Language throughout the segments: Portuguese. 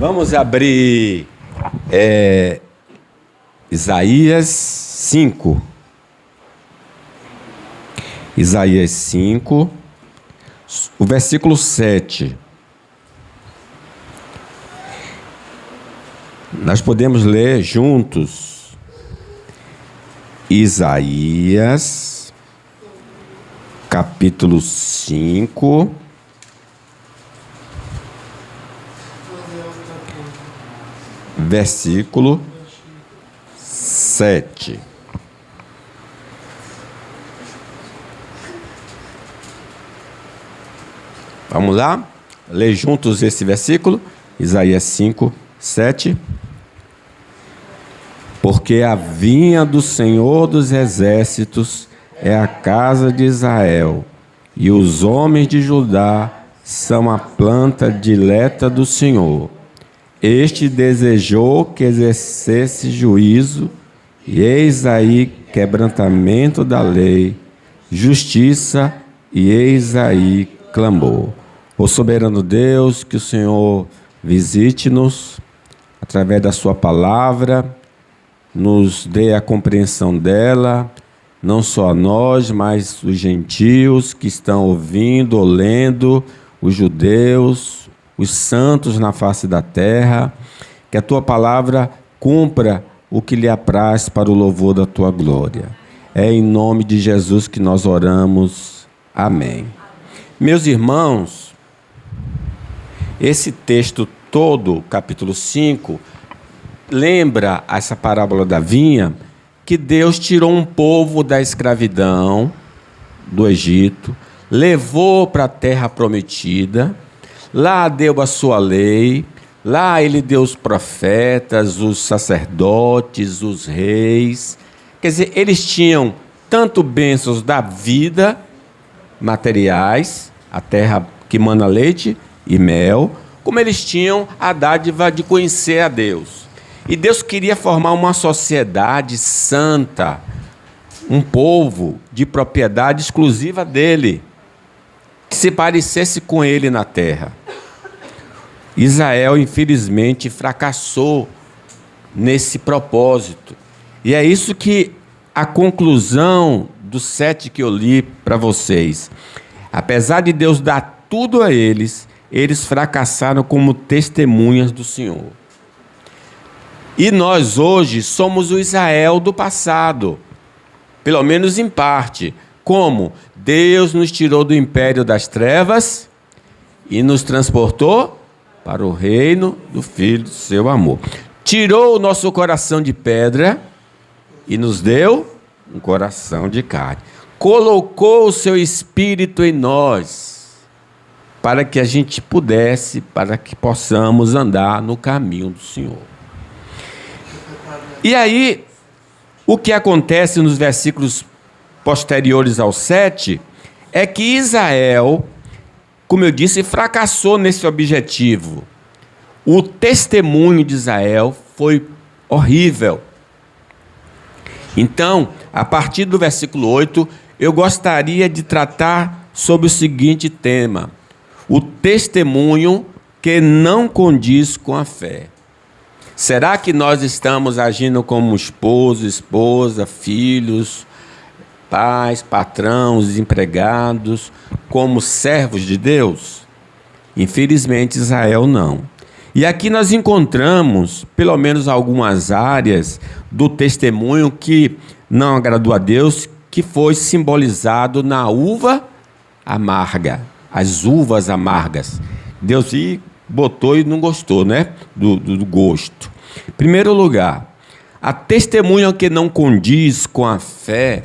Vamos abrir Isaías 5. Isaías 5, o versículo 7. Nós podemos ler juntos. Isaías, capítulo 5, versículo 7. Vamos lá? Ler juntos esse versículo. Isaías 5, 7. Porque a vinha do Senhor dos Exércitos é a casa de Israel, e os homens de Judá são a planta dileta do Senhor. Este desejou que exercesse juízo, e eis aí quebrantamento da lei, justiça, e eis aí clamor. Ó soberano Deus, que o Senhor visite-nos através da sua palavra, nos dê a compreensão dela, não só a nós, mas os gentios que estão ouvindo ou lendo, os judeus, os santos na face da terra, que a tua palavra cumpra o que lhe apraz para o louvor da tua glória. É em nome de Jesus que nós oramos. Amém. Meus irmãos, esse texto todo, capítulo 5, lembra essa parábola da vinha, que Deus tirou um povo da escravidão do Egito, levou para a terra prometida, lá deu a sua lei, lá ele deu os profetas, os sacerdotes, os reis. Quer dizer, eles tinham tanto bênçãos da vida, materiais, a terra que mana leite e mel, como eles tinham a dádiva de conhecer a Deus. E Deus queria formar uma sociedade santa, um povo de propriedade exclusiva dele, que se parecesse com ele na terra. Israel, infelizmente, fracassou nesse propósito. E é isso que a conclusão do 7 que eu li para vocês. Apesar de Deus dar tudo a eles, eles fracassaram como testemunhas do Senhor. E nós hoje somos o Israel do passado, pelo menos em parte. Como? Deus nos tirou do império das trevas e nos transportou para o reino do Filho do seu amor. Tirou o nosso coração de pedra e nos deu um coração de carne. Colocou o seu Espírito em nós, para que a gente pudesse, para que possamos andar no caminho do Senhor. E aí, o que acontece nos versículos posteriores ao 7 é que Israel, como eu disse, fracassou nesse objetivo. O testemunho de Israel foi horrível. Então, a partir do versículo 8, eu gostaria de tratar sobre o seguinte tema: o testemunho que não condiz com a fé. Será que nós estamos agindo como esposo, esposa, filhos, pais, patrões, empregados, como servos de Deus? Infelizmente, Israel não. E aqui nós encontramos, pelo menos algumas áreas do testemunho que não agradou a Deus, que foi simbolizado na uva amarga, as uvas amargas. Deus botou e não gostou, né? Do gosto. Em primeiro lugar, a testemunha que não condiz com a fé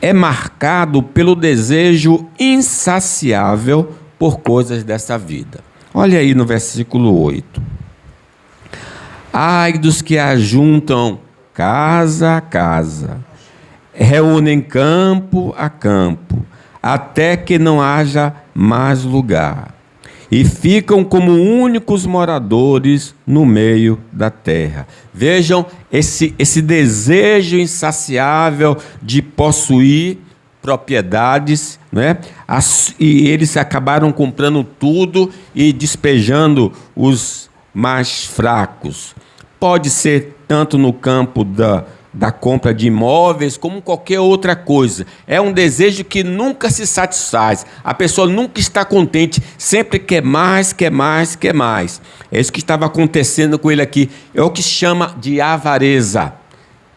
é marcado pelo desejo insaciável por coisas dessa vida. Olha aí no versículo 8. Ai dos que ajuntam casa a casa, reúnem campo a campo, até que não haja mais lugar, e ficam como únicos moradores no meio da terra. Vejam esse desejo insaciável de possuir propriedades, né? E eles acabaram comprando tudo e despejando os mais fracos. Pode ser tanto no campo da compra de imóveis, como qualquer outra coisa. É um desejo que nunca se satisfaz. A pessoa nunca está contente, sempre quer mais, quer mais, quer mais. É isso que estava acontecendo com ele aqui. É o que se chama de avareza.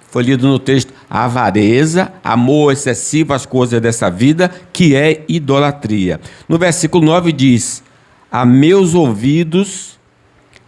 Foi lido no texto: avareza, amor excessivo às coisas dessa vida, que é idolatria. No versículo 9 diz: a meus ouvidos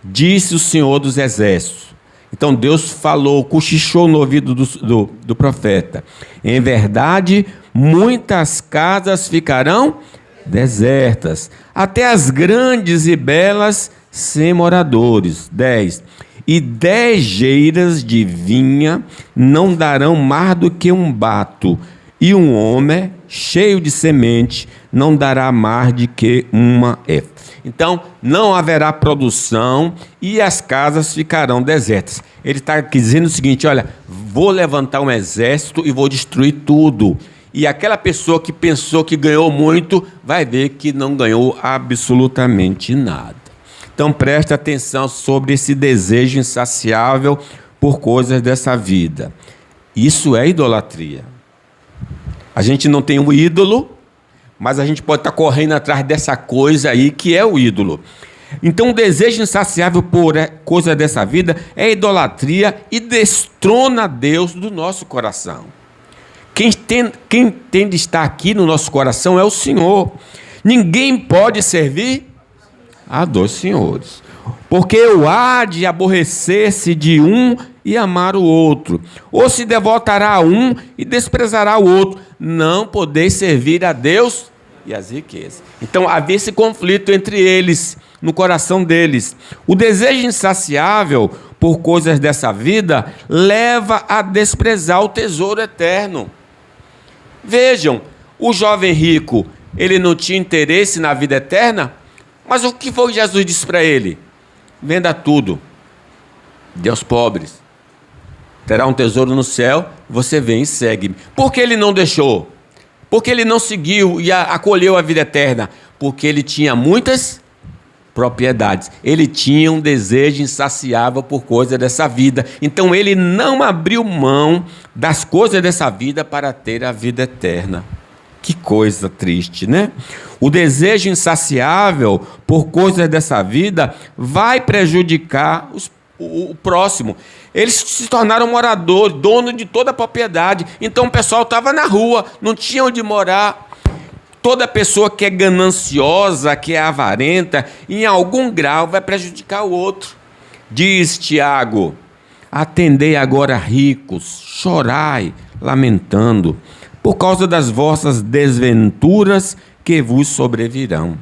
disse o Senhor dos Exércitos. Então Deus falou, cochichou no ouvido do profeta: em verdade, muitas casas ficarão desertas, até as grandes e belas sem moradores. 10. E 10 geiras de vinha não darão mais do que um bato, e um homem cheio de semente não dará mais do que uma efa. Então, não haverá produção e as casas ficarão desertas. Ele está dizendo o seguinte: olha, vou levantar um exército e vou destruir tudo. E aquela pessoa que pensou que ganhou muito, vai ver que não ganhou absolutamente nada. Então, preste atenção sobre esse desejo insaciável por coisas dessa vida. Isso é idolatria. A gente não tem um ídolo, mas a gente pode estar correndo atrás dessa coisa aí que é o ídolo. Então, o desejo insaciável por coisa dessa vida é idolatria e destrona Deus do nosso coração. Quem tem de estar aqui no nosso coração é o Senhor. Ninguém pode servir a dois senhores, porque o há de aborrecer-se de um e amar o outro, ou se devotará a um e desprezará o outro. Não podeis servir a Deus e as riquezas. Então havia esse conflito entre eles, no coração deles. O desejo insaciável por coisas dessa vida leva a desprezar o tesouro eterno. Vejam, o jovem rico, ele não tinha interesse na vida eterna, mas o que foi que Jesus disse para ele? Venda tudo, dê aos pobres, terá um tesouro no céu, você vem e segue-me. Por que ele não deixou? Porque ele não seguiu e acolheu a vida eterna? Porque ele tinha muitas propriedades, ele tinha um desejo insaciável por coisas dessa vida. Então ele não abriu mão das coisas dessa vida para ter a vida eterna. Que coisa triste, né? O desejo insaciável por coisas dessa vida vai prejudicar o próximo. Eles se tornaram moradores, dono de toda a propriedade. Então o pessoal estava na rua, não tinha onde morar. Toda pessoa que é gananciosa, que é avarenta, em algum grau vai prejudicar o outro. Diz Tiago: atendei agora, ricos, chorai, lamentando, por causa das vossas desventuras que vos sobrevirão.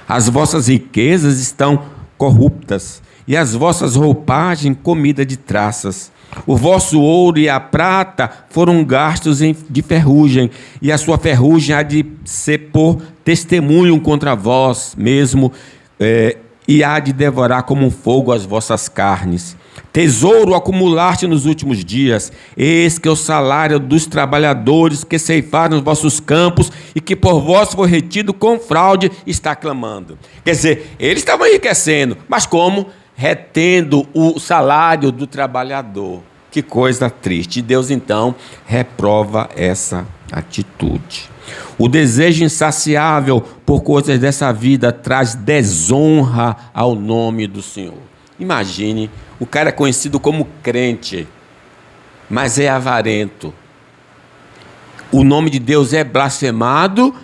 As vossas riquezas estão corruptas, e as vossas roupagens comida de traças. O vosso ouro e a prata foram gastos de ferrugem, e a sua ferrugem há de ser por testemunho contra vós mesmo, e há de devorar como um fogo as vossas carnes. Tesouro acumulaste nos últimos dias, eis que o salário dos trabalhadores que ceifaram os vossos campos e que por vós foi retido com fraude está clamando. Quer dizer, eles estavam enriquecendo, mas como? Retendo o salário do trabalhador. Que coisa triste. Deus então reprova essa atitude. O desejo insaciável por coisas dessa vida traz desonra ao nome do Senhor. Imagine, o cara é conhecido como crente, mas é avarento. O nome de Deus é blasfemado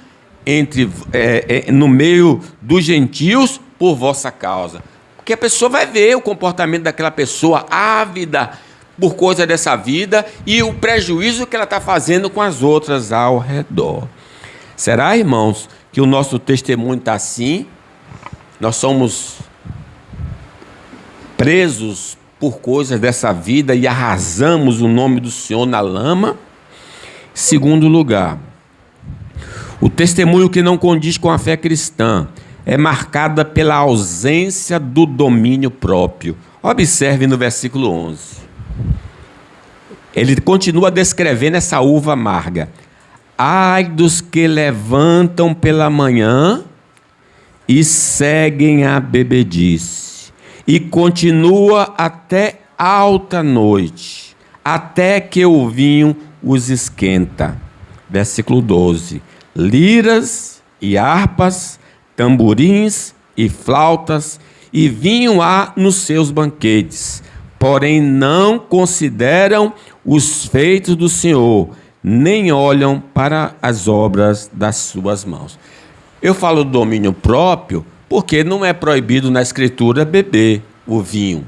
no meio dos gentios por vossa causa. Porque a pessoa vai ver o comportamento daquela pessoa ávida por coisa dessa vida e o prejuízo que ela está fazendo com as outras ao redor. Será, irmãos, que o nosso testemunho está assim? Nós somos presos por coisas dessa vida e arrasamos o nome do Senhor na lama? Segundo lugar, o testemunho que não condiz com a fé cristã é marcada pela ausência do domínio próprio. Observe no versículo 11. Ele continua descrevendo essa uva amarga. Ai dos que levantam pela manhã e seguem a bebedice, e continua até alta noite, até que o vinho os esquenta. Versículo 12. Liras e harpas, tamborins e flautas, e vinho há nos seus banquetes, porém não consideram os feitos do Senhor, nem olham para as obras das suas mãos. Eu falo do domínio próprio porque não é proibido na Escritura beber o vinho.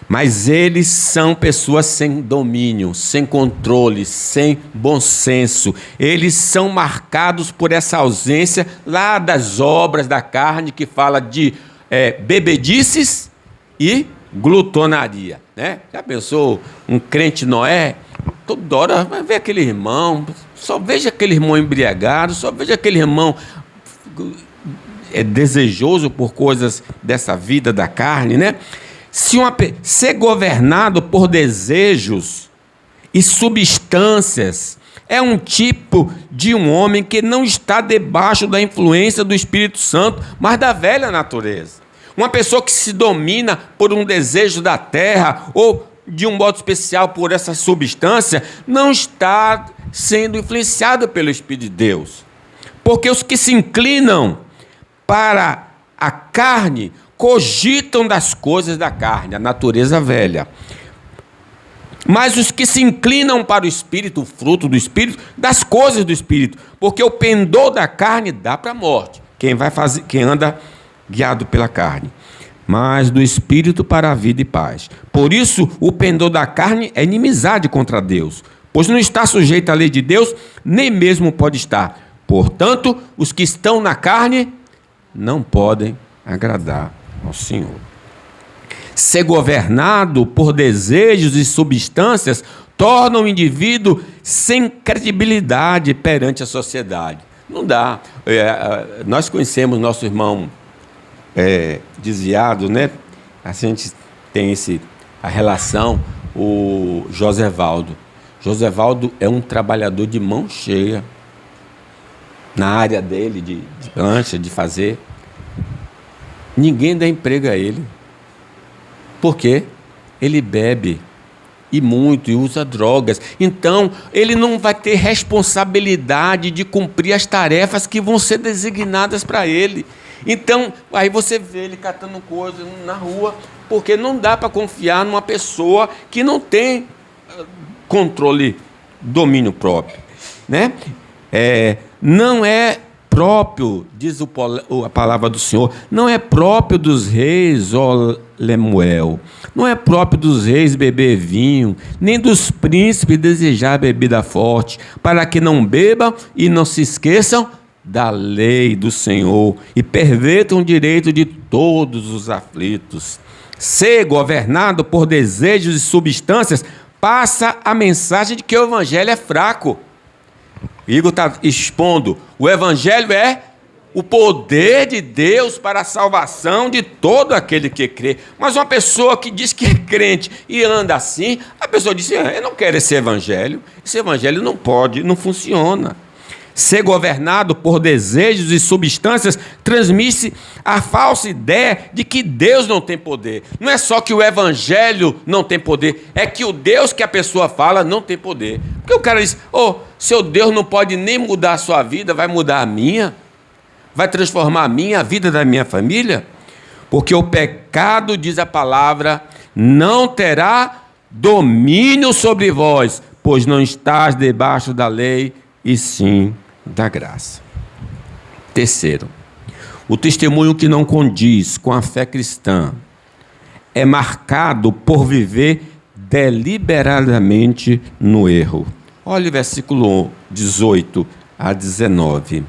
Mas eles são pessoas sem domínio, sem controle, sem bom senso. Eles são marcados por essa ausência lá das obras da carne, que fala de bebedices e glutonaria, né? Já pensou um crente Noé? Toda hora vai ver aquele irmão, só veja aquele irmão embriagado, só veja aquele irmão desejoso por coisas dessa vida da carne, né? Ser governado por desejos e substâncias é um tipo de um homem que não está debaixo da influência do Espírito Santo, mas da velha natureza. Uma pessoa que se domina por um desejo da terra ou de um modo especial por essa substância, não está sendo influenciado pelo Espírito de Deus. Porque os que se inclinam para a carne cogitam das coisas da carne, a natureza velha. Mas os que se inclinam para o Espírito, o fruto do Espírito, das coisas do Espírito, porque o pendor da carne dá para a morte. Quem anda guiado pela carne, mas do Espírito para a vida e paz. Por isso, o pendor da carne é inimizade contra Deus, pois não está sujeito à lei de Deus, nem mesmo pode estar. Portanto, os que estão na carne não podem agradar ao Senhor. Ser governado por desejos e substâncias torna o indivíduo sem credibilidade perante a sociedade. Não dá. Nós conhecemos nosso irmão desviado, né? A gente tem a relação, o Josevaldo. Josevaldo é um trabalhador de mão cheia na área dele, de lancha, de fazer. Ninguém dá emprego a ele. Por quê? Ele bebe e muito, e usa drogas. Então, ele não vai ter responsabilidade de cumprir as tarefas que vão ser designadas para ele. Então, aí você vê ele catando coisas na rua, porque não dá para confiar numa pessoa que não tem controle, domínio próprio, né? Não é próprio, diz a palavra do Senhor, não é próprio dos reis, ó Lemuel, não é próprio dos reis beber vinho, nem dos príncipes desejar bebida forte, para que não bebam e não se esqueçam da lei do Senhor e pervertam o direito de todos os aflitos. Ser governado por desejos e substâncias passa a mensagem de que o evangelho é fraco. Igor está expondo, o evangelho é o poder de Deus para a salvação de todo aquele que crê. Mas uma pessoa que diz que é crente e anda assim, a pessoa diz, eu não quero esse evangelho não pode, não funciona. Ser governado por desejos e substâncias transmite a falsa ideia de que Deus não tem poder. Não é só que o evangelho não tem poder, é que o Deus que a pessoa fala não tem poder. Porque o cara diz, seu Deus não pode nem mudar a sua vida, vai mudar a minha? Vai transformar a vida da minha família? Porque o pecado, diz a palavra, não terá domínio sobre vós, pois não estás debaixo da lei, e sim da graça. Terceiro, o testemunho que não condiz com a fé cristã é marcado por viver deliberadamente no erro. Olha o versículo 18 a 19.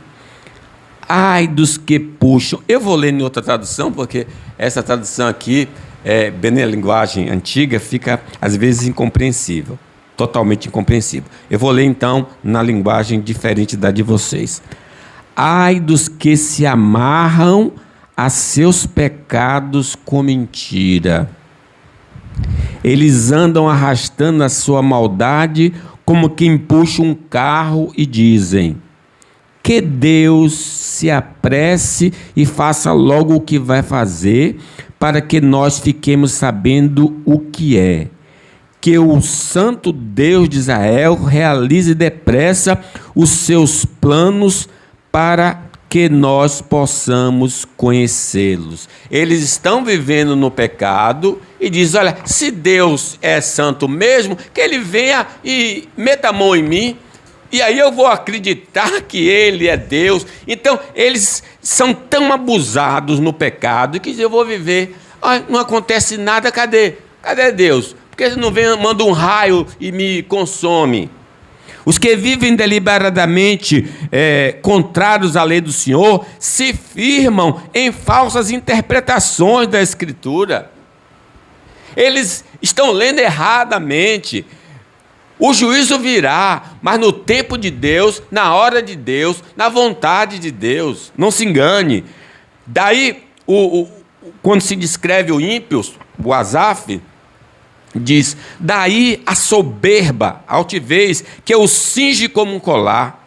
Ai dos que puxam. Eu vou ler em outra tradução, porque essa tradução aqui, bem na linguagem antiga, fica às vezes incompreensível. Totalmente incompreensível. Eu vou ler então na linguagem diferente da de vocês. Ai dos que se amarram a seus pecados com mentira. Eles andam arrastando a sua maldade como quem puxa um carro e dizem, que Deus se apresse e faça logo o que vai fazer, para que nós fiquemos sabendo o que é. Que o santo Deus de Israel realize depressa os seus planos para que nós possamos conhecê-los. Eles estão vivendo no pecado e diz: olha, se Deus é santo mesmo, que Ele venha e meta a mão em mim, e aí eu vou acreditar que Ele é Deus. Então, eles são tão abusados no pecado que eu vou viver. Ah, não acontece nada, cadê Deus? Porque Ele não vem, manda um raio e me consome. Os que vivem deliberadamente contrários à lei do Senhor se firmam em falsas interpretações da Escritura. Eles estão lendo erradamente. O juízo virá, mas no tempo de Deus, na hora de Deus, na vontade de Deus. Não se engane. Daí, quando se descreve o ímpio, o Asaf, diz: daí a soberba, a altivez, que os cinge como um colar,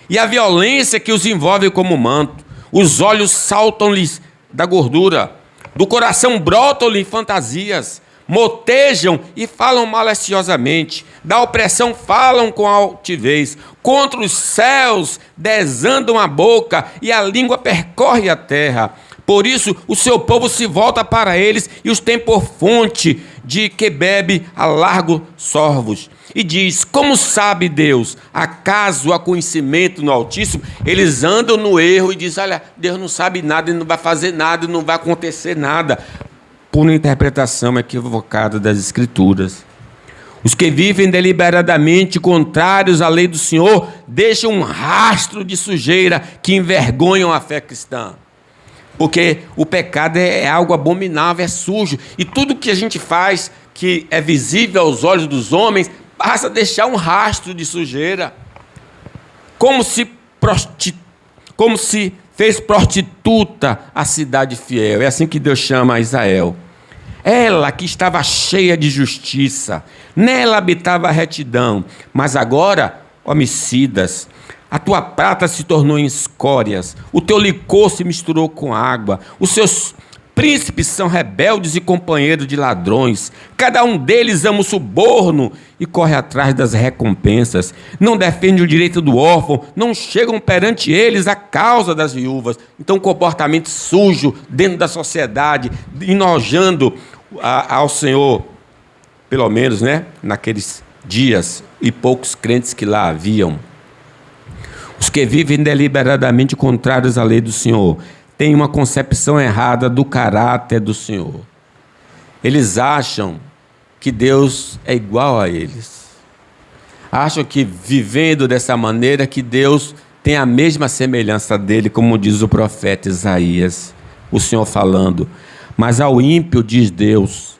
e a violência que os envolve como um manto. Os olhos saltam-lhes da gordura, do coração brotam-lhe fantasias, motejam e falam maliciosamente, da opressão falam com altivez, contra os céus desandam a boca, e a língua percorre a terra. Por isso o seu povo se volta para eles e os tem por fonte de que bebe a largos sorvos. E diz: como sabe Deus? Acaso há conhecimento no Altíssimo? Eles andam no erro e dizem: olha, Deus não sabe nada, Ele não vai fazer nada, não vai acontecer nada. Por uma interpretação equivocada das Escrituras. Os que vivem deliberadamente contrários à lei do Senhor deixam um rastro de sujeira que envergonham a fé cristã. Porque o pecado é algo abominável, é sujo. E tudo que a gente faz que é visível aos olhos dos homens passa a deixar um rastro de sujeira. Como se fez prostituta a cidade fiel. É assim que Deus chama Israel. Ela que estava cheia de justiça, nela habitava a retidão, mas agora, homicidas, a tua prata se tornou em escórias, o teu licor se misturou com água, os seus príncipes são rebeldes e companheiros de ladrões, cada um deles ama o suborno e corre atrás das recompensas, não defende o direito do órfão, não chegam perante eles a causa das viúvas. Então, um comportamento sujo dentro da sociedade, enojando ao Senhor, pelo menos, naqueles dias, e poucos crentes que lá haviam. Os que vivem deliberadamente contrários à lei do Senhor têm uma concepção errada do caráter do Senhor. Eles acham que Deus é igual a eles. Acham que, vivendo dessa maneira, que Deus tem a mesma semelhança dele, como diz o profeta Isaías, o Senhor falando. Mas ao ímpio diz Deus: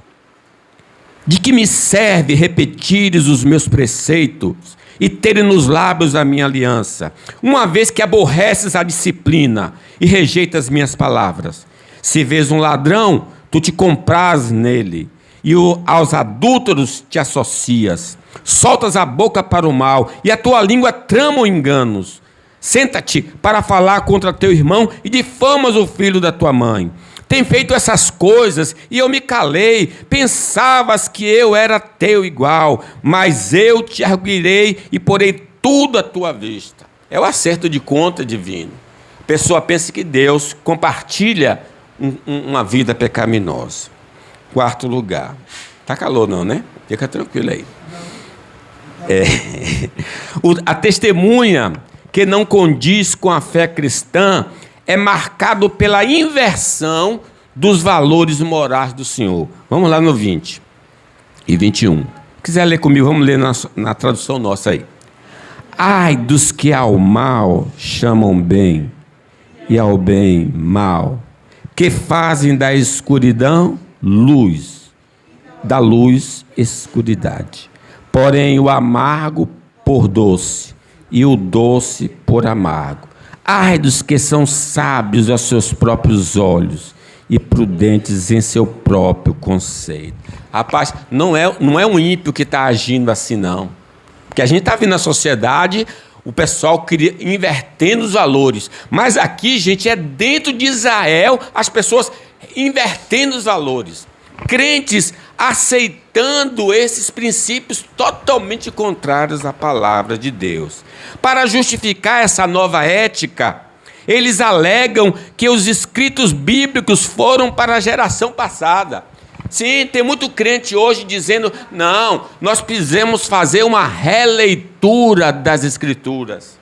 de que me serve repetires os meus preceitos e terem nos lábios a minha aliança, uma vez que aborreces a disciplina e rejeitas minhas palavras? Se vês um ladrão, tu te compraz nele, e aos adúlteros te associas. Soltas a boca para o mal, e a tua língua trama enganos. Senta-te para falar contra teu irmão e difamas o filho da tua mãe. Tem feito essas coisas e eu me calei. Pensavas que eu era teu igual, mas eu te arguirei e porei tudo à tua vista. É o acerto de conta divino. A pessoa pensa que Deus compartilha uma vida pecaminosa. Quarto lugar. Tá calor não, né? Fica tranquilo aí. A testemunha que não condiz com a fé cristã é marcado pela inversão dos valores morais do Senhor. Vamos lá no 20 e 21. Se quiser ler comigo, vamos ler na tradução nossa aí. Ai dos que ao mal chamam bem, e ao bem mal, que fazem da escuridão luz, da luz escuridade. Porém o amargo por doce, e o doce por amargo. Ai dos que são sábios aos seus próprios olhos e prudentes em seu próprio conceito. Rapaz, não é um ímpio que está agindo assim, não. Porque a gente está vendo na sociedade o pessoal queria invertendo os valores. Mas aqui, gente, é dentro de Israel as pessoas invertendo os valores. Crentes aceitando esses princípios totalmente contrários à palavra de Deus. Para justificar essa nova ética, eles alegam que os escritos bíblicos foram para a geração passada. Sim, tem muito crente hoje dizendo, não, nós precisamos fazer uma releitura das Escrituras.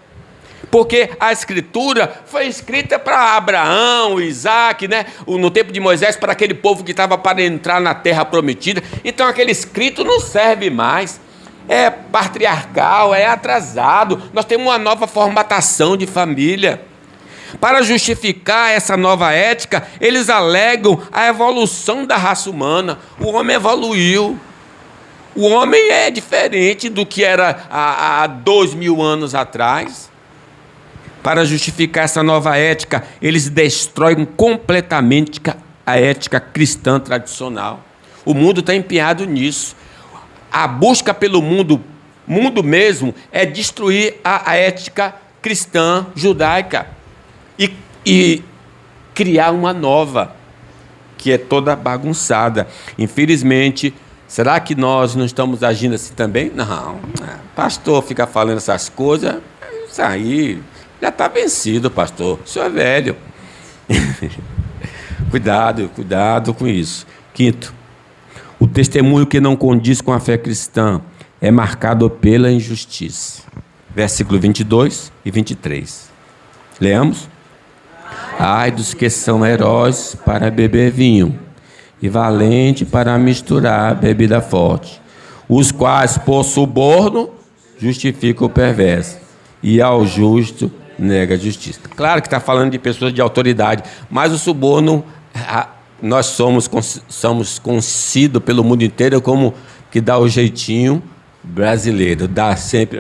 Porque a Escritura foi escrita para Abraão, Isaac, né? No tempo de Moisés, para aquele povo que estava para entrar na terra prometida. Então aquele escrito não serve mais. É patriarcal, é atrasado. Nós temos uma nova formatação de família. Para justificar essa nova ética, eles alegam a evolução da raça humana. O homem evoluiu. O homem é diferente do que era há 2000 anos atrás. Para justificar essa nova ética, eles destroem completamente a ética cristã tradicional. O mundo está empenhado nisso. A busca pelo mundo mesmo, é destruir a ética cristã judaica. E criar uma nova, que é toda bagunçada. Infelizmente, será que nós não estamos agindo assim também? Não, pastor fica falando essas coisas, isso aí já está vencido, pastor, o senhor é velho. Cuidado com isso. Quinto, o testemunho que não condiz com a fé cristã é marcado pela injustiça. Versículo 22 e 23. Leamos? Ai dos que são heróis para beber vinho e valente para misturar bebida forte, os quais por suborno justificam o perverso e ao justo nega a justiça. Claro que está falando de pessoas de autoridade, mas o suborno, nós somos conhecidos pelo mundo inteiro como que dá o jeitinho brasileiro, dá sempre,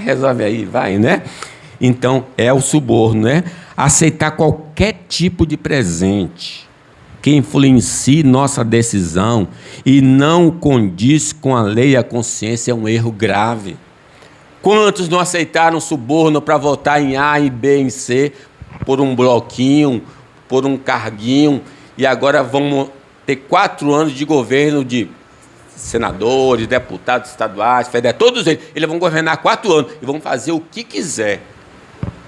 resolve aí, vai, né? Então, é o suborno, né? Aceitar qualquer tipo de presente que influencie nossa decisão e não condiz com a lei e a consciência é um erro grave. Quantos não aceitaram suborno para votar em A, em B, em C, por um bloquinho, por um carguinho, e agora vamos ter 4 anos de governo de senadores, deputados estaduais, federais, todos eles vão governar 4 anos e vão fazer o que quiser.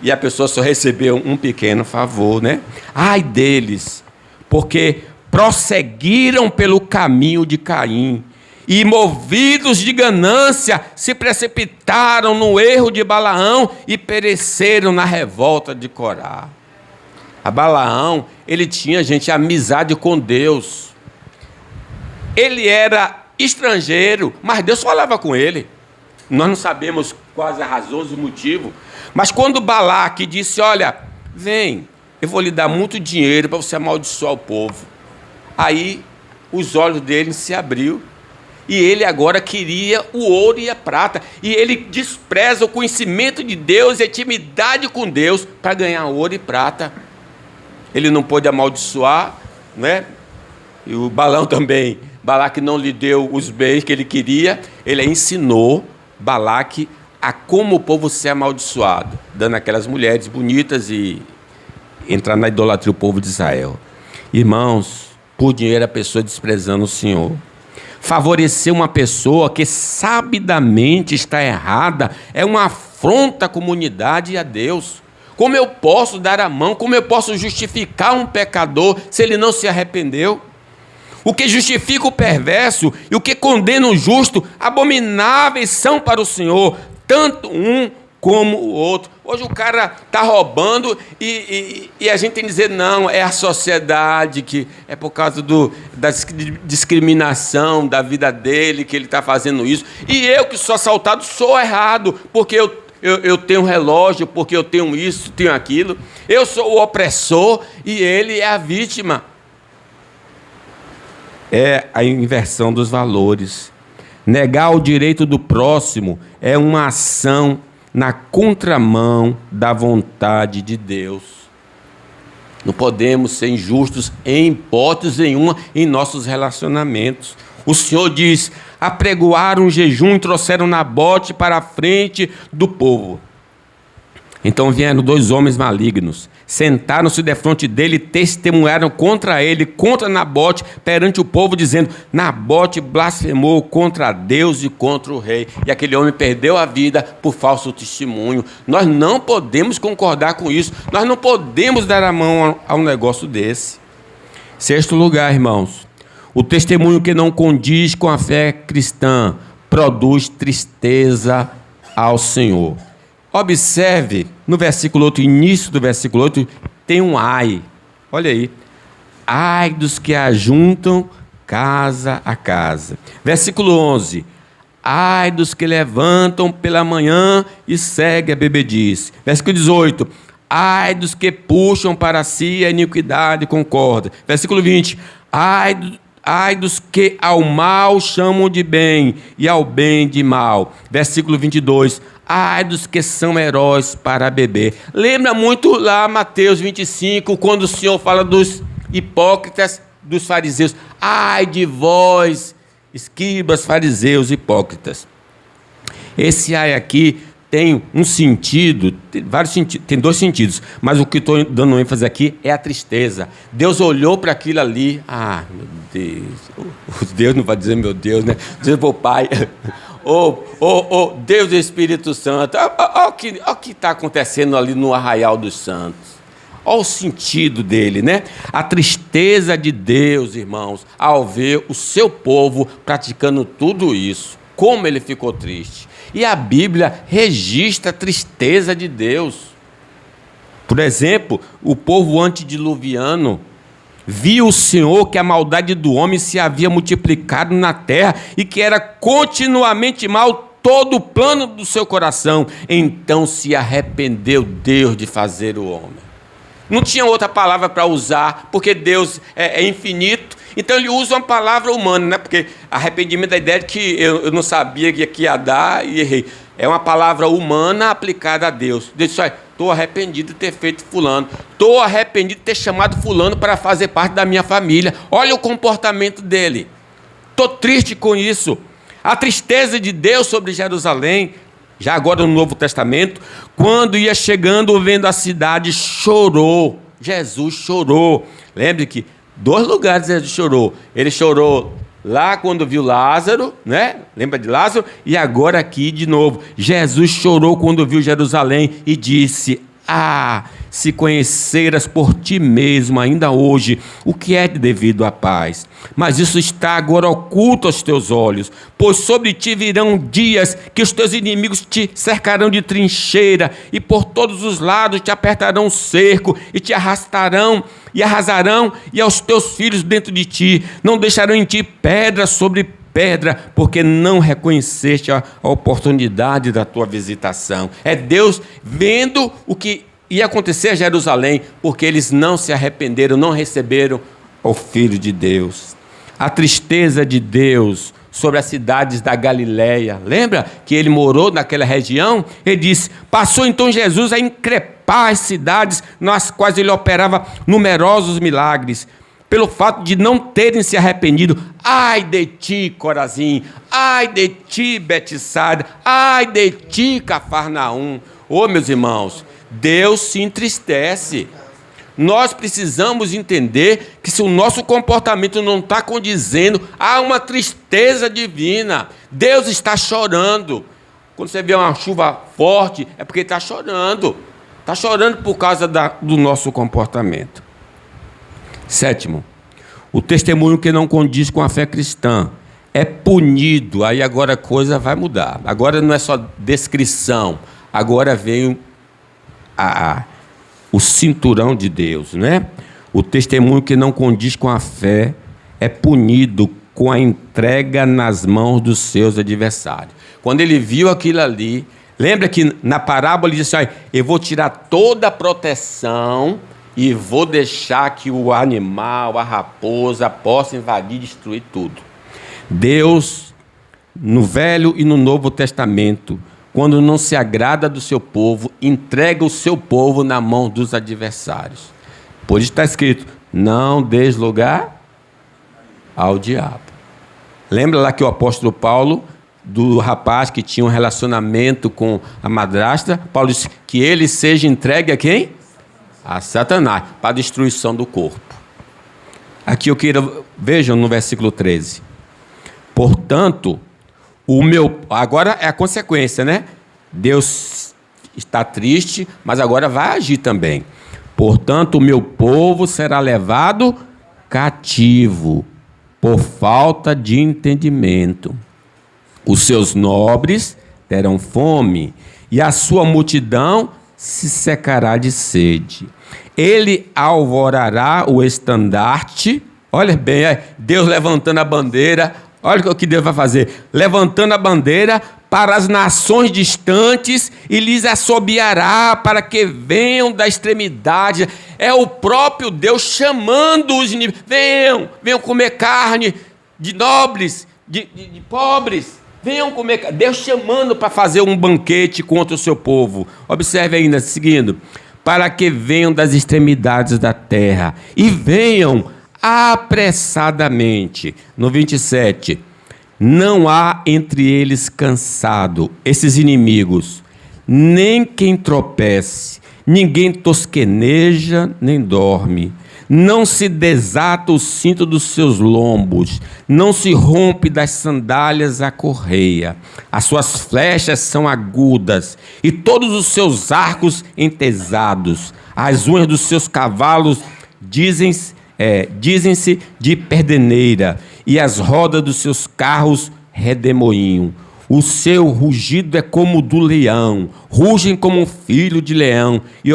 E a pessoa só recebeu um pequeno favor, né? Ai deles, porque prosseguiram pelo caminho de Caim e, movidos de ganância, se precipitaram no erro de Balaão e pereceram na revolta de Corá. A Balaão, ele tinha, gente, amizade com Deus. Ele era estrangeiro, mas Deus falava com ele. Nós não sabemos quais as razões e o motivo. Mas quando Balaque disse, olha, vem, eu vou lhe dar muito dinheiro para você amaldiçoar o povo. Aí os olhos dele se abriu. E ele agora queria o ouro e a prata. E ele despreza o conhecimento de Deus e a intimidade com Deus para ganhar ouro e prata. Ele não pôde amaldiçoar, né? E o Balaão também. Balaque não lhe deu os bens que ele queria. Ele ensinou Balaque a como o povo ser amaldiçoado, dando aquelas mulheres bonitas e entrar na idolatria o povo de Israel. Irmãos, por dinheiro a pessoa desprezando o Senhor. Favorecer uma pessoa que sabidamente está errada é uma afronta à comunidade e a Deus. Como eu posso dar a mão, como eu posso justificar um pecador se ele não se arrependeu? O que justifica o perverso e o que condena o justo, abomináveis são para o Senhor, tanto um como o outro. Hoje o cara está roubando e a gente tem que dizer, não, é a sociedade, que é por causa da discriminação da vida dele que ele está fazendo isso. E eu que sou assaltado sou errado, porque eu tenho um relógio, porque eu tenho isso, tenho aquilo. Eu sou o opressor e ele é a vítima. É a inversão dos valores. Negar o direito do próximo é uma ação na contramão da vontade de Deus. Não podemos ser injustos em hipótese nenhuma em nossos relacionamentos. O Senhor diz, apregoaram um jejum e trouxeram Nabote para a frente do povo. Então vieram 2 homens malignos, sentaram-se defronte dele e testemunharam contra ele, contra Nabote, perante o povo, dizendo: Nabote blasfemou contra Deus e contra o rei. E aquele homem perdeu a vida por falso testemunho. Nós não podemos concordar com isso. Nós não podemos dar a mão a um negócio desse. 6º lugar, irmãos, o testemunho que não condiz com a fé cristã produz tristeza ao Senhor. Observe, no versículo 8, início do versículo 8, tem um ai. Olha aí. Ai dos que ajuntam casa a casa. Versículo 11. Ai dos que levantam pela manhã e seguem a bebedice. Versículo 18. Ai dos que puxam para si a iniquidade com corda. Versículo 20. Ai dos que ao mal chamam de bem e ao bem de mal. Versículo 22. Ai dos que são heróis para beber. Lembra muito lá Mateus 25, quando o Senhor fala dos hipócritas, dos fariseus. Ai de vós, escribas, fariseus, hipócritas. Esse ai aqui tem um sentido, tem vários sentidos, tem 2 sentidos, mas o que estou dando ênfase aqui é a tristeza. Deus olhou para aquilo ali, meu Deus, Deus não vai dizer meu Deus, né? Dizer para o Pai, Deus e Espírito Santo, olha o que está acontecendo ali no Arraial dos Santos. Olha o sentido dele, né? A tristeza de Deus, irmãos, ao ver o seu povo praticando tudo isso. Como ele ficou triste. E a Bíblia registra a tristeza de Deus. Por exemplo, o povo antediluviano viu o Senhor que a maldade do homem se havia multiplicado na terra e que era continuamente mal todo o plano do seu coração. Então se arrependeu Deus de fazer o homem. Não tinha outra palavra para usar, porque Deus é infinito. Então ele usa uma palavra humana, né? Porque arrependimento é a ideia de que eu não sabia que ia dar e errei. É uma palavra humana aplicada a Deus. Deus disse: estou arrependido de ter feito fulano. Estou arrependido de ter chamado fulano para fazer parte da minha família. Olha o comportamento dele. Estou triste com isso. A tristeza de Deus sobre Jerusalém, já agora no Novo Testamento, quando ia chegando, vendo a cidade, chorou. Jesus chorou. Lembre que 2 lugares ele chorou. Ele chorou lá quando viu Lázaro, né? Lembra de Lázaro? E agora aqui de novo. Jesus chorou quando viu Jerusalém e disse: se conheceras por ti mesmo ainda hoje o que é devido à paz. Mas isso está agora oculto aos teus olhos, pois sobre ti virão dias que os teus inimigos te cercarão de trincheira e por todos os lados te apertarão o cerco e te arrastarão e arrasarão e aos teus filhos dentro de ti. Não deixarão em ti pedra sobre pedra, porque não reconheceste a oportunidade da tua visitação. É Deus vendo o que ia acontecer a Jerusalém, porque eles não se arrependeram, não receberam o Filho de Deus. A tristeza de Deus sobre as cidades da Galileia. Lembra que ele morou naquela região? Ele disse: passou então Jesus a increpar as cidades nas quais ele operava numerosos milagres, pelo fato de não terem se arrependido. Ai de ti, Corazim! Ai de ti, Betsaida! Ai de ti, Cafarnaum! Meus irmãos, Deus se entristece. Nós precisamos entender que se o nosso comportamento não está condizendo, há uma tristeza divina. Deus está chorando. Quando você vê uma chuva forte, é porque está chorando. Está chorando por causa do nosso comportamento. 7º, o testemunho que não condiz com a fé cristã é punido. Aí agora a coisa vai mudar. Agora não é só descrição. Agora vem o cinturão de Deus, né? O testemunho que não condiz com a fé é punido com a entrega nas mãos dos seus adversários. Quando ele viu aquilo ali, lembra que na parábola ele disse: eu vou tirar toda a proteção e vou deixar que o animal, a raposa, possa invadir e destruir tudo. Deus, no Velho e no Novo Testamento, quando não se agrada do seu povo, entrega o seu povo na mão dos adversários. Por isso está escrito: não des lugar ao diabo. Lembra lá que o apóstolo Paulo do rapaz que tinha um relacionamento com a madrasta, Paulo disse que ele seja entregue a quem? A Satanás, para a destruição do corpo. Aqui eu quero, vejam no versículo 13. Portanto, agora é a consequência, né? Deus está triste, mas agora vai agir também. Portanto, o meu povo será levado cativo por falta de entendimento. Os seus nobres terão fome, e a sua multidão se secará de sede. Ele alvorará o estandarte. Olha bem, Deus levantando a bandeira. Olha o que Deus vai fazer. Levantando a bandeira para as nações distantes e lhes assobiará para que venham da extremidade. É o próprio Deus chamando os inimigos. Venham comer carne de nobres, de pobres. Venham comer. Deus chamando para fazer um banquete contra o seu povo. Observe ainda, seguindo. Para que venham das extremidades da terra e venham apressadamente. No 27. Não há entre eles cansado, esses inimigos, nem quem tropece, ninguém tosqueneja nem dorme. Não se desata o cinto dos seus lombos, não se rompe das sandálias a correia. As suas flechas são agudas e todos os seus arcos entesados. As unhas dos seus cavalos dizem-se de perdeneira, e as rodas dos seus carros redemoinho. O seu rugido é como o do leão, rugem como um filho de leão, e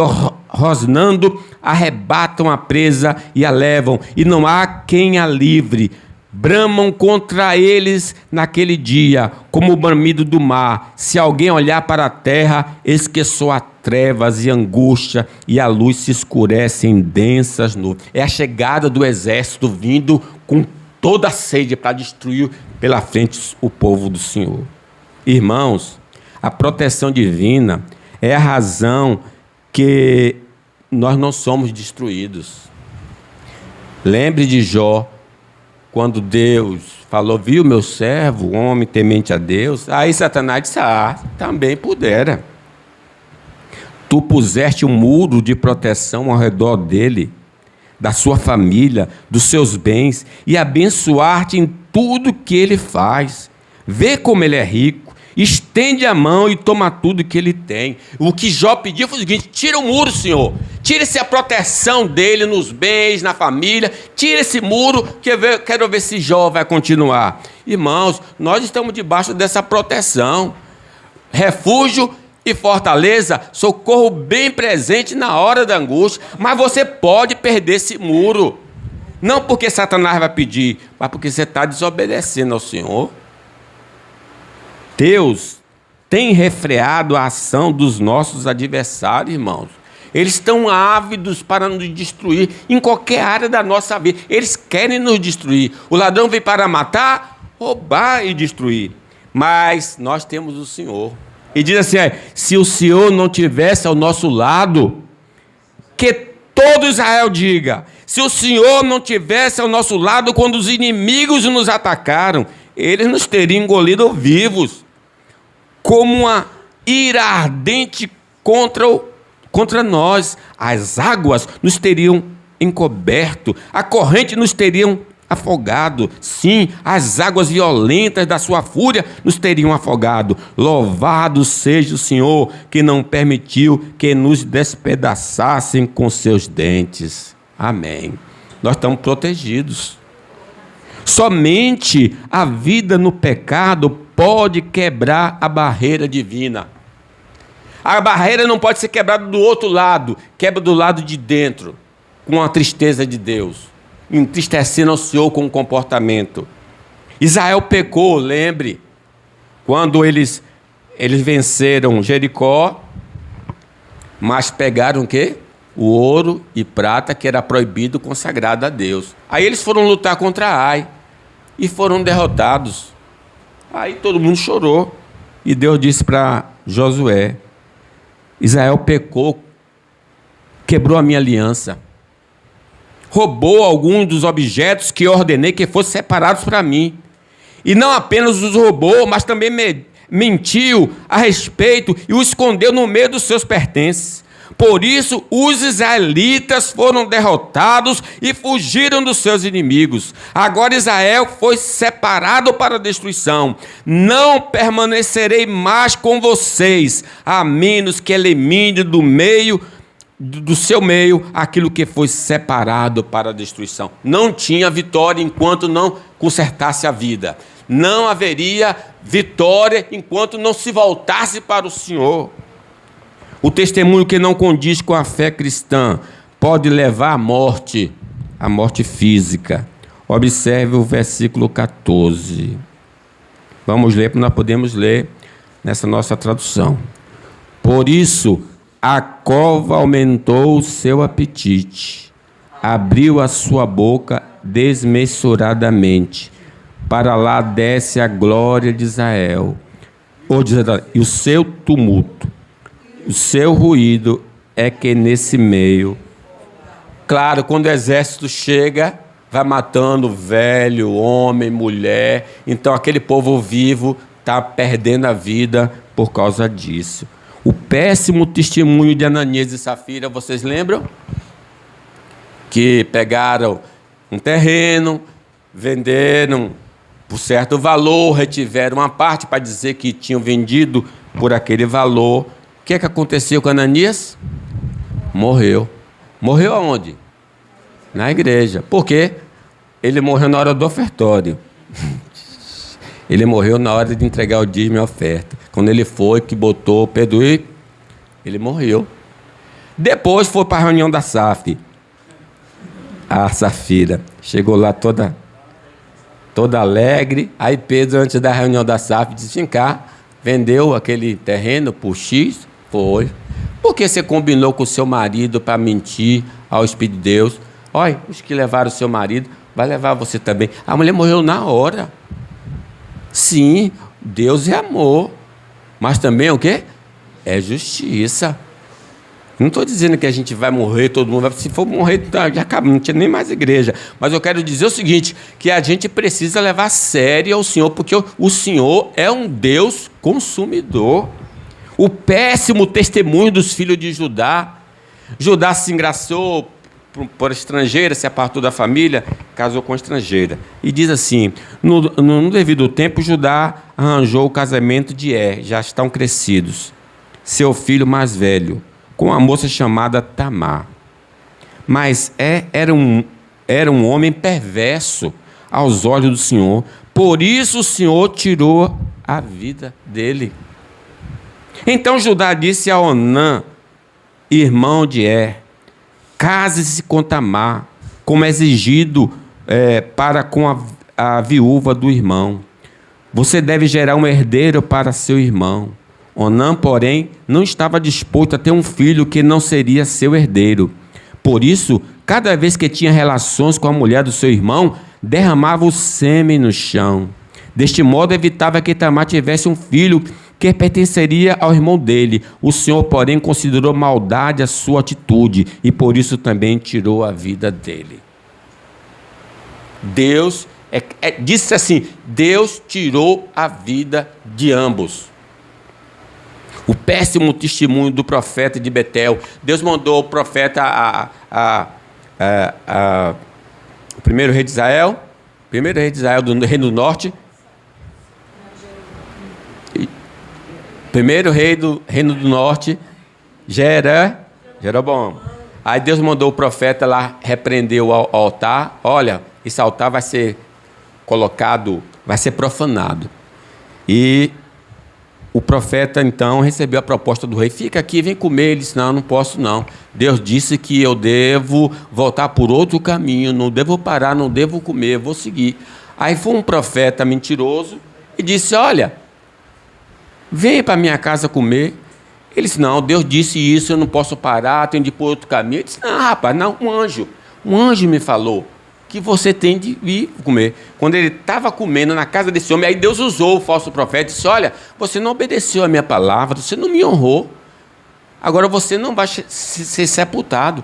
rosnando arrebatam a presa e a levam, e não há quem a livre. Bramam contra eles naquele dia, como o bramido do mar. Se alguém olhar para a terra, eis que só há trevas e angústia, e a luz se escurece em densas nuvens. É a chegada do exército vindo com toda a sede para destruir pela frente o povo do Senhor. Irmãos, a proteção divina é a razão que nós não somos destruídos. Lembre de Jó, quando Deus falou, viu meu servo, o homem temente a Deus, aí Satanás disse, também pudera. Tu puseste um muro de proteção ao redor dele, da sua família, dos seus bens, e abençoar-te em tudo que ele faz. Vê como ele é rico, estende a mão e toma tudo que ele tem. O que Jó pediu foi o seguinte: tira o muro, Senhor, tira-se a proteção dele nos bens, na família, tira esse muro, que eu quero ver se Jó vai continuar. Irmãos, nós estamos debaixo dessa proteção, refúgio e fortaleza, socorro bem presente na hora da angústia. Mas você pode perder esse muro, não porque Satanás vai pedir, mas porque você está desobedecendo ao Senhor. Deus tem refreado a ação dos nossos adversários, irmãos. Eles estão ávidos para nos destruir em qualquer área da nossa vida. Eles querem nos destruir. O ladrão vem para matar, roubar e destruir. Mas nós temos o Senhor. E diz assim, se o Senhor não tivesse ao nosso lado, que todo Israel diga, se o Senhor não tivesse ao nosso lado quando os inimigos nos atacaram, eles nos teriam engolido vivos, como uma ira ardente contra nós. As águas nos teriam encoberto, a corrente nos teriam afogado. Sim, as águas violentas da sua fúria nos teriam afogado. Louvado seja o Senhor, que não permitiu que nos despedaçassem com seus dentes. Amém. Nós estamos protegidos. Somente a vida no pecado pode quebrar a barreira divina. A barreira não pode ser quebrada do outro lado, quebra do lado de dentro, com a tristeza de Deus, entristecendo ao Senhor com o comportamento. Israel pecou, lembre, quando eles venceram Jericó, mas pegaram o quê? O ouro e prata que era proibido, consagrado a Deus. Aí eles foram lutar contra Ai e foram derrotados. Aí todo mundo chorou e Deus disse para Josué: Israel pecou, quebrou a minha aliança, roubou alguns dos objetos que eu ordenei que fossem separados para mim. E não apenas os roubou, mas também mentiu a respeito e o escondeu no meio dos seus pertences. Por isso, os israelitas foram derrotados e fugiram dos seus inimigos. Agora Israel foi separado para a destruição. Não permanecerei mais com vocês, a menos que elimine do seu meio aquilo que foi separado para a destruição. Não tinha vitória enquanto não consertasse a vida. Não haveria vitória enquanto não se voltasse para o Senhor. O testemunho que não condiz com a fé cristã pode levar à morte física. Observe o versículo 14. Vamos ler, porque nós podemos ler nessa nossa tradução. Por isso, a cova aumentou o seu apetite, abriu a sua boca desmesuradamente. Para lá desce a glória de Israel, e o seu tumulto. O seu ruído é que nesse meio... Claro, quando o exército chega, vai matando velho, homem, mulher. Então aquele povo vivo está perdendo a vida por causa disso. O péssimo testemunho de Ananias e Safira, vocês lembram? Que pegaram um terreno, venderam por certo valor, retiveram uma parte para dizer que tinham vendido por aquele valor. O que aconteceu com Ananias? Morreu. Morreu aonde? Na igreja. Por quê? Ele morreu na hora do ofertório. Ele morreu na hora de entregar o dízimo e a oferta. Quando ele foi, que botou Pedro, ele morreu. Depois foi para a reunião da SAF. A Safira chegou lá toda alegre. Aí Pedro, antes da reunião da SAF, disse: vem cá, vendeu aquele terreno por X? Foi. Por que você combinou com o seu marido para mentir ao Espírito de Deus? Olha, os que levaram o seu marido, vai levar você também. A mulher morreu na hora. Sim, Deus é amor. Mas também o quê? É justiça. Não estou dizendo que a gente vai morrer, todo mundo vai... Se for morrer, já acaba, não tinha nem mais igreja. Mas eu quero dizer o seguinte, que a gente precisa levar a sério ao Senhor, porque o Senhor é um Deus consumidor. O péssimo testemunho dos filhos de Judá. Judá se engraçou por estrangeira, se apartou da família, casou com estrangeira. E diz assim, no devido tempo, Judá arranjou o casamento de já estão crescidos, seu filho mais velho, com uma moça chamada Tamar. Mas era um homem perverso aos olhos do Senhor. Por isso o Senhor tirou a vida dele. Então Judá disse a Onã, irmão de case-se com Tamar, como exigido para com a viúva do irmão. Você deve gerar um herdeiro para seu irmão. Onã, porém, não estava disposto a ter um filho que não seria seu herdeiro. Por isso, cada vez que tinha relações com a mulher do seu irmão, derramava o sêmen no chão. Deste modo, evitava que Tamar tivesse um filho que pertenceria ao irmão dele. O Senhor, porém, considerou maldade a sua atitude e por isso também tirou a vida dele. Deus disse assim, Deus tirou a vida de ambos. O péssimo testemunho do profeta de Betel. Deus mandou o profeta o primeiro rei de Israel do reino do norte. Primeiro rei do reino do norte, Jeroboão. Aí Deus mandou o profeta lá repreender o altar. Olha, esse altar vai ser colocado, vai ser profanado. E o profeta, então, recebeu a proposta do rei. Fica aqui, vem comer. Ele disse, não posso não. Deus disse que eu devo voltar por outro caminho, não devo parar, não devo comer, vou seguir. Aí foi um profeta mentiroso e disse, olha, vem para minha casa comer. Ele disse, não, Deus disse isso, eu não posso parar, tenho de ir por outro caminho. Ele disse, não, rapaz, não, um anjo me falou que você tem de ir comer. Quando ele estava comendo na casa desse homem, aí Deus usou o falso profeta e disse, olha, você não obedeceu a minha palavra, você não me honrou, agora você não vai ser sepultado,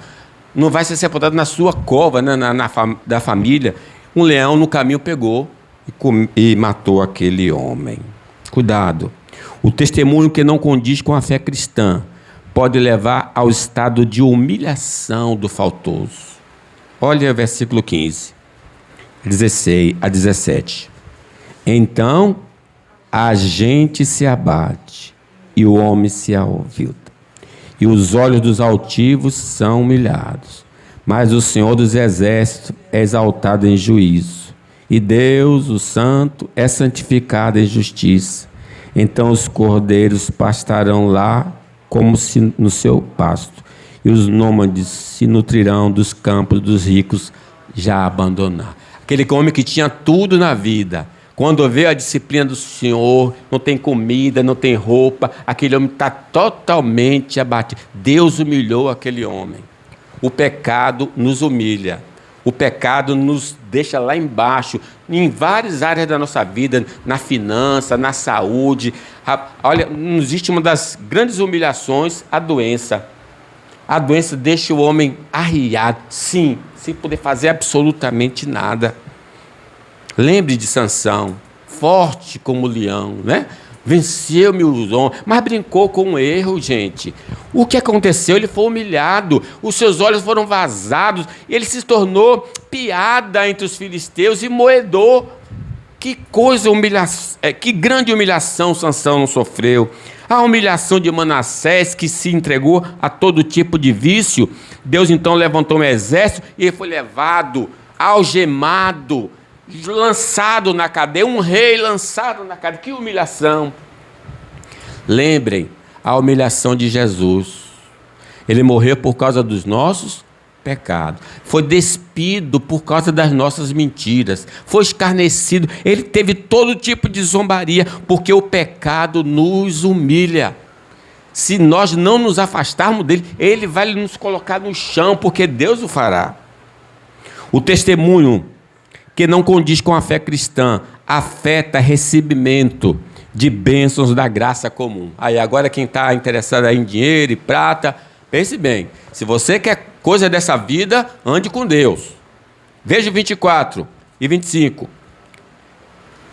não vai ser sepultado na sua cova, da família. Um leão no caminho pegou e matou aquele homem. Cuidado. O testemunho que não condiz com a fé cristã pode levar ao estado de humilhação do faltoso. Olha o versículo 15, 16 a 17. Então a gente se abate e o homem se avilta, e os olhos dos altivos são humilhados, mas o Senhor dos exércitos é exaltado em juízo, e Deus, o Santo, é santificado em justiça. Então os cordeiros pastarão lá como se no seu pasto, e os nômades se nutrirão dos campos dos ricos já abandonados. Aquele homem que tinha tudo na vida, quando vê a disciplina do Senhor, não tem comida, não tem roupa, aquele homem está totalmente abatido. Deus humilhou aquele homem. O pecado nos humilha. O pecado nos deixa lá embaixo, em várias áreas da nossa vida, na finança, na saúde. Olha, não existe uma das grandes humilhações, a doença. A doença deixa o homem arriado, sim, sem poder fazer absolutamente nada. Lembre de Sansão, forte como leão, né? Venceu mil homens, mas brincou com um erro, gente. O que aconteceu? Ele foi humilhado, os seus olhos foram vazados, ele se tornou piada entre os filisteus e moedor. Que coisa, que grande humilhação Sansão não sofreu. A humilhação de Manassés, que se entregou a todo tipo de vício. Deus então levantou um exército e ele foi levado, algemado, lançado na cadeia, um rei lançado na cadeia. Que humilhação! Lembrem a humilhação de Jesus. Ele morreu por causa dos nossos pecados, foi despido por causa das nossas mentiras, foi escarnecido, ele teve todo tipo de zombaria, porque o pecado nos humilha. Se nós não nos afastarmos dele, ele vai nos colocar no chão, porque Deus o fará. O testemunho que não condiz com a fé cristã afeta recebimento de bênçãos da graça comum. Aí agora quem está interessado em dinheiro e prata, pense bem, se você quer coisa dessa vida, ande com Deus. Veja 24 e 25.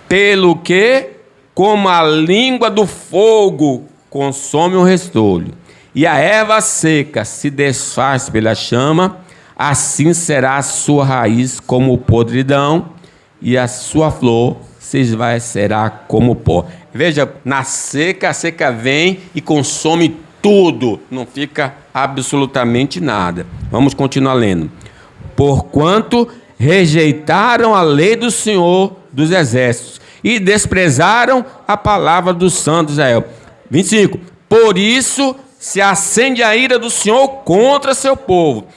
Pelo que, como a língua do fogo consome um restolho, e a erva seca se desfaz pela chama, assim será a sua raiz como podridão, e a sua flor se esvaecerá como pó. Veja, na seca, a seca vem e consome tudo, não fica absolutamente nada. Vamos continuar lendo. Porquanto rejeitaram a lei do Senhor dos exércitos e desprezaram a palavra do Santo Israel. 25. Por isso se acende a ira do Senhor contra seu povo,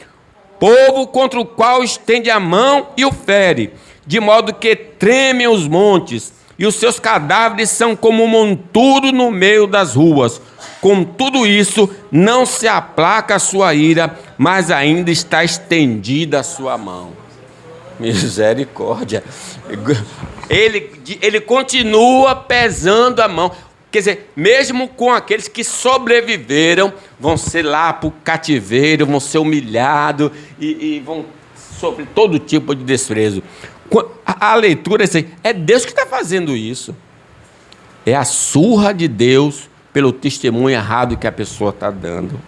povo contra o qual estende a mão e o fere, de modo que tremem os montes, e os seus cadáveres são como um monturo no meio das ruas. Com tudo isso, não se aplaca a sua ira, mas ainda está estendida a sua mão. Misericórdia. Ele continua pesando a mão. Quer dizer, mesmo com aqueles que sobreviveram, vão ser lá para o cativeiro, vão ser humilhados e vão sofrer todo tipo de desprezo. A leitura é Deus que está fazendo isso. É a surra de Deus pelo testemunho errado que a pessoa está dando.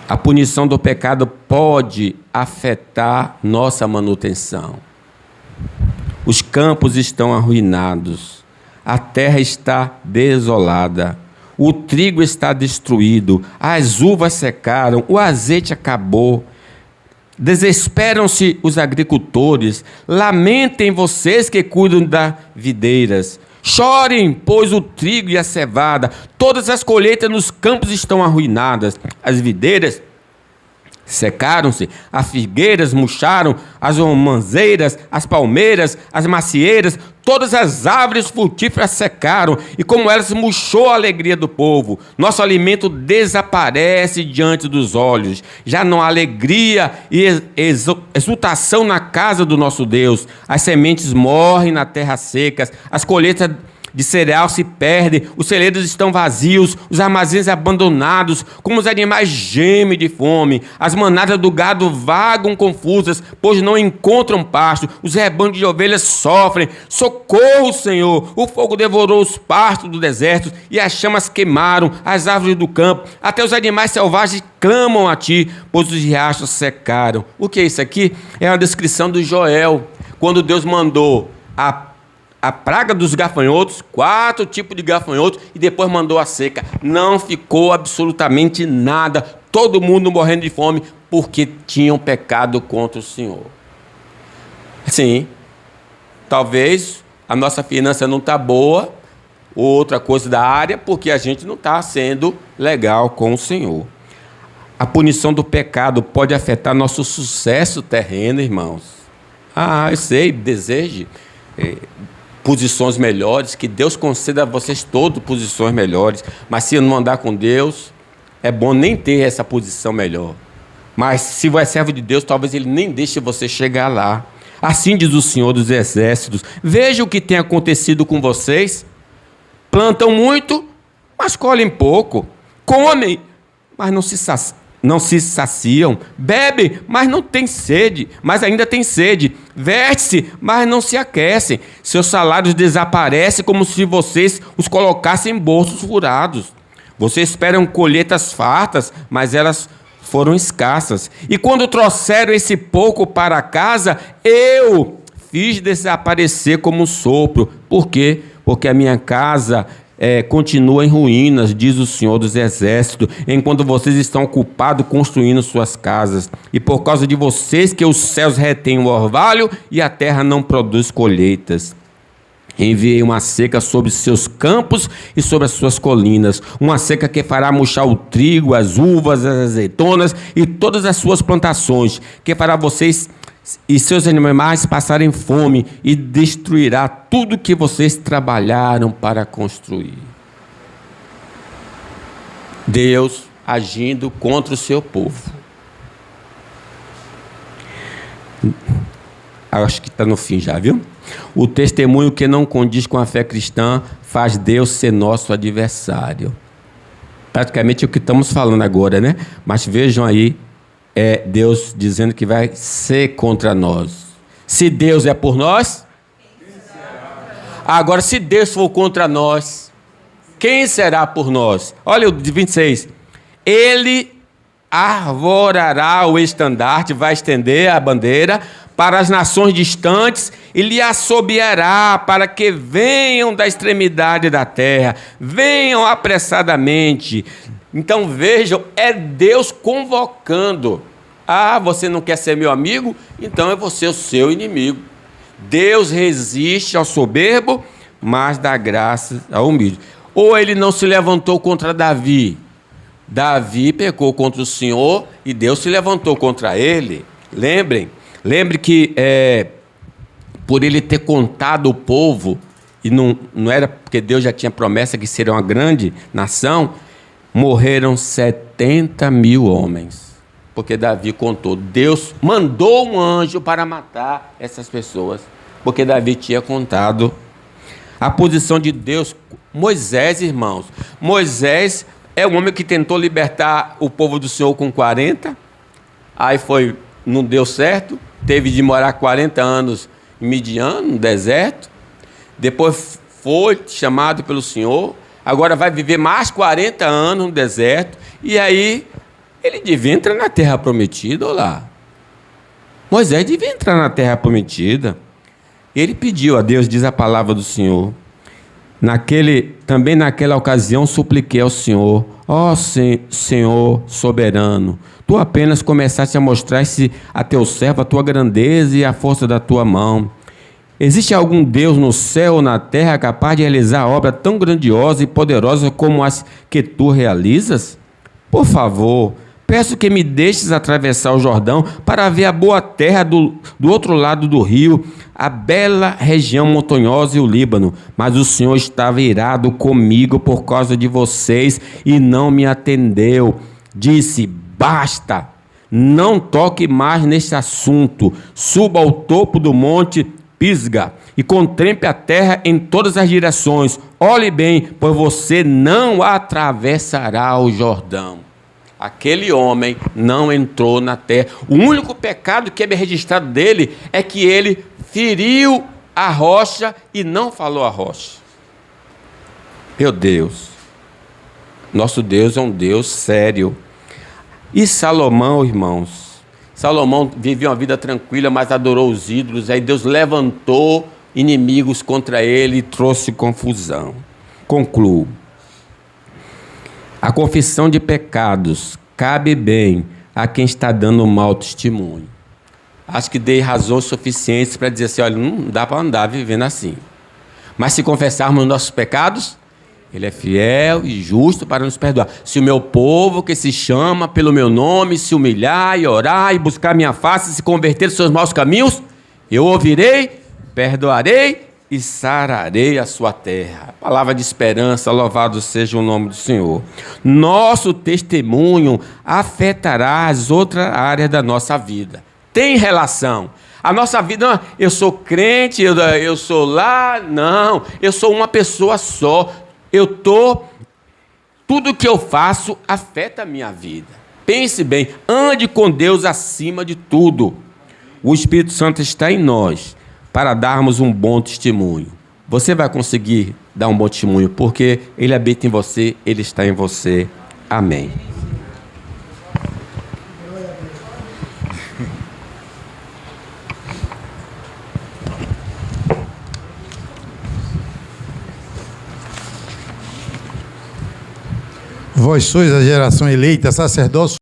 A punição do pecado pode afetar nossa manutenção. Os campos estão arruinados, a terra está desolada, o trigo está destruído, as uvas secaram, o azeite acabou. Desesperam-se os agricultores, lamentem vocês que cuidam das videiras. Chorem, pois o trigo e a cevada, todas as colheitas nos campos estão arruinadas. As videiras secaram-se, as figueiras murcharam, as romãzeiras, as palmeiras, as macieiras, todas as árvores frutíferas secaram, e como elas murchou a alegria do povo. Nosso alimento desaparece diante dos olhos, já não há alegria e exultação na casa do nosso Deus. As sementes morrem na terra secas, as colheitas de cereal se perdem, os celeiros estão vazios, os armazéns abandonados, como os animais gemem de fome, as manadas do gado vagam confusas, pois não encontram pasto, os rebanhos de ovelhas sofrem. Socorro, Senhor! O fogo devorou os pastos do deserto e as chamas queimaram as árvores do campo, até os animais selvagens clamam a ti, pois os riachos secaram. O que é isso aqui? É uma descrição do Joel, quando Deus mandou a praga dos gafanhotos, 4 tipos de gafanhotos, e depois mandou a seca. Não ficou absolutamente nada, todo mundo morrendo de fome, porque tinham pecado contra o Senhor. Sim, talvez a nossa finança não está boa, ou outra coisa da área, porque a gente não está sendo legal com o Senhor. A punição do pecado pode afetar nosso sucesso terreno, irmãos. Eu sei, deseje posições melhores, que Deus conceda a vocês todas posições melhores, mas se não andar com Deus, é bom nem ter essa posição melhor. Mas se você é servo de Deus, talvez Ele nem deixe você chegar lá. Assim diz o Senhor dos Exércitos: veja o que tem acontecido com vocês. Plantam muito, mas colhem pouco. Comem, mas não se saciam. Bebem, mas não tem sede, mas ainda tem sede. Veste-se, mas não se aquecem. Seus salários desaparecem como se vocês os colocassem em bolsos furados. Vocês esperam colheitas fartas, mas elas foram escassas. E quando trouxeram esse pouco para casa, eu fiz desaparecer como um sopro. Por quê? Porque a minha casa continua em ruínas, diz o Senhor dos Exércitos, enquanto vocês estão ocupados construindo suas casas. E por causa de vocês que os céus retêm o orvalho e a terra não produz colheitas. Enviei uma seca sobre seus campos e sobre as suas colinas, uma seca que fará murchar o trigo, as uvas, as azeitonas e todas as suas plantações, que fará vocês e seus animais passarem fome e destruirá tudo que vocês trabalharam para construir. Deus agindo contra o seu povo. Acho que está no fim já, viu? O testemunho que não condiz com a fé cristã faz Deus ser nosso adversário. Praticamente é o que estamos falando agora, né? Mas vejam aí, Deus dizendo que vai ser contra nós. Se Deus é por nós, agora se Deus for contra nós, quem será por nós? Olha o 26. Ele arvorará o estandarte, vai estender a bandeira para as nações distantes e lhe assobiará para que venham da extremidade da terra, venham apressadamente. Então vejam, é Deus convocando. Você não quer ser meu amigo? Então eu vou ser o seu inimigo. Deus resiste ao soberbo, mas dá graça ao humilde. Ou ele não se levantou contra Davi. Davi pecou contra o Senhor e Deus se levantou contra ele. Lembre que por ele ter contado o povo, e não era porque Deus já tinha promessa que seria uma grande nação, morreram 70 mil homens, porque Davi contou. Deus mandou um anjo para matar essas pessoas, porque Davi tinha contado. A posição de Deus, Moisés, irmãos, Moisés é um homem que tentou libertar o povo do Senhor com 40, aí não deu certo, teve de morar 40 anos em Midian, no deserto, depois foi chamado pelo Senhor, agora vai viver mais 40 anos no deserto, e aí ele devia entrar na terra prometida. Olá, Moisés devia entrar na terra prometida. Ele pediu a Deus, diz a palavra do Senhor. Também naquela ocasião supliquei ao Senhor: ó Senhor soberano, tu apenas começaste a mostrar-se a teu servo a tua grandeza e a força da tua mão. Existe algum Deus no céu ou na terra capaz de realizar obra tão grandiosa e poderosa como as que tu realizas? Por favor, peço que me deixes atravessar o Jordão para ver a boa terra do outro lado do rio, a bela região montanhosa e o Líbano. Mas o Senhor estava irado comigo por causa de vocês e não me atendeu. Disse: basta, não toque mais neste assunto. Suba ao topo do monte Pisga, e contemple a terra em todas as direções. Olhe bem, pois você não atravessará o Jordão. Aquele homem não entrou na terra. O único pecado que é registrado dele é que ele feriu a rocha e não falou a rocha. Meu Deus, nosso Deus é um Deus sério. E Salomão, irmãos, Salomão vivia uma vida tranquila, mas adorou os ídolos. Aí Deus levantou inimigos contra ele e trouxe confusão. Concluo. A confissão de pecados cabe bem a quem está dando um mau testemunho. Acho que dei razões suficientes para dizer assim, olha, não dá para andar vivendo assim. Mas se confessarmos os nossos pecados, Ele é fiel e justo para nos perdoar. Se o meu povo, que se chama pelo meu nome, se humilhar e orar e buscar minha face, se converter dos seus maus caminhos, eu ouvirei, perdoarei e sararei a sua terra. Palavra de esperança, louvado seja o nome do Senhor. Nosso testemunho afetará as outras áreas da nossa vida. Tem relação. A nossa vida, não, eu sou crente, eu sou lá, não, eu sou uma pessoa só. Tudo que eu faço afeta a minha vida. Pense bem, ande com Deus acima de tudo. O Espírito Santo está em nós para darmos um bom testemunho. Você vai conseguir dar um bom testemunho, porque Ele habita em você, Ele está em você. Amém. Vós sois a geração eleita, sacerdócio